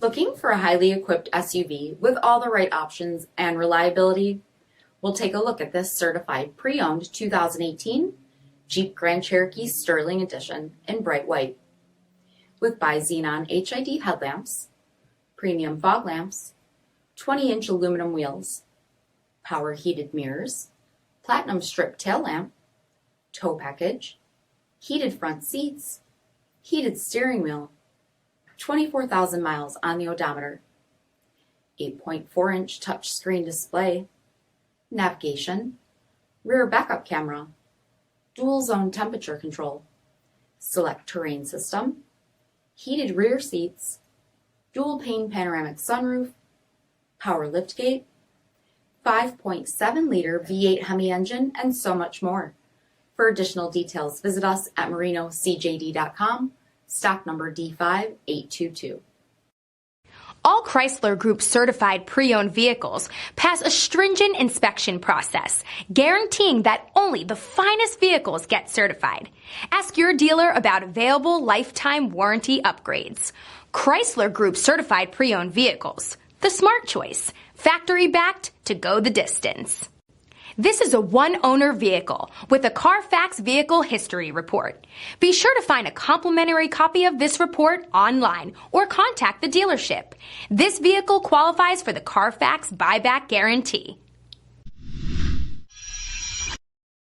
Looking for a highly equipped SUV with all the right options and reliability? We'll take a look at this certified pre-owned 2018 Jeep Grand Cherokee Sterling Edition in bright white. With BI-XENON HID headlamps, premium fog lamps, 20-inch aluminum wheels, power heated mirrors, platinum strip tail lamp, tow package, heated front seats, heated steering wheel, 24,000 miles on the odometer, 8.4-inch touchscreen display, navigation, rear backup camera, dual zone temperature control, SELEC-TERRAIN system, heated rear seats, dual pane panoramic sunroof, power liftgate, 5.7-liter V8 HEMI engine, and so much more. For additional details, visit us at marinocjd.com, stock number D5822. All Chrysler Group certified pre-owned vehicles pass a stringent inspection process, guaranteeing that only the finest vehicles get certified. Ask your dealer about available lifetime warranty upgrades. Chrysler Group certified pre-owned vehicles, the smart choice, factory backed to go the distance. This is a one-owner vehicle with a CARFAX vehicle history report. Be sure to find a complimentary copy of this report online or contact the dealership. This vehicle qualifies for the CARFAX buyback guarantee.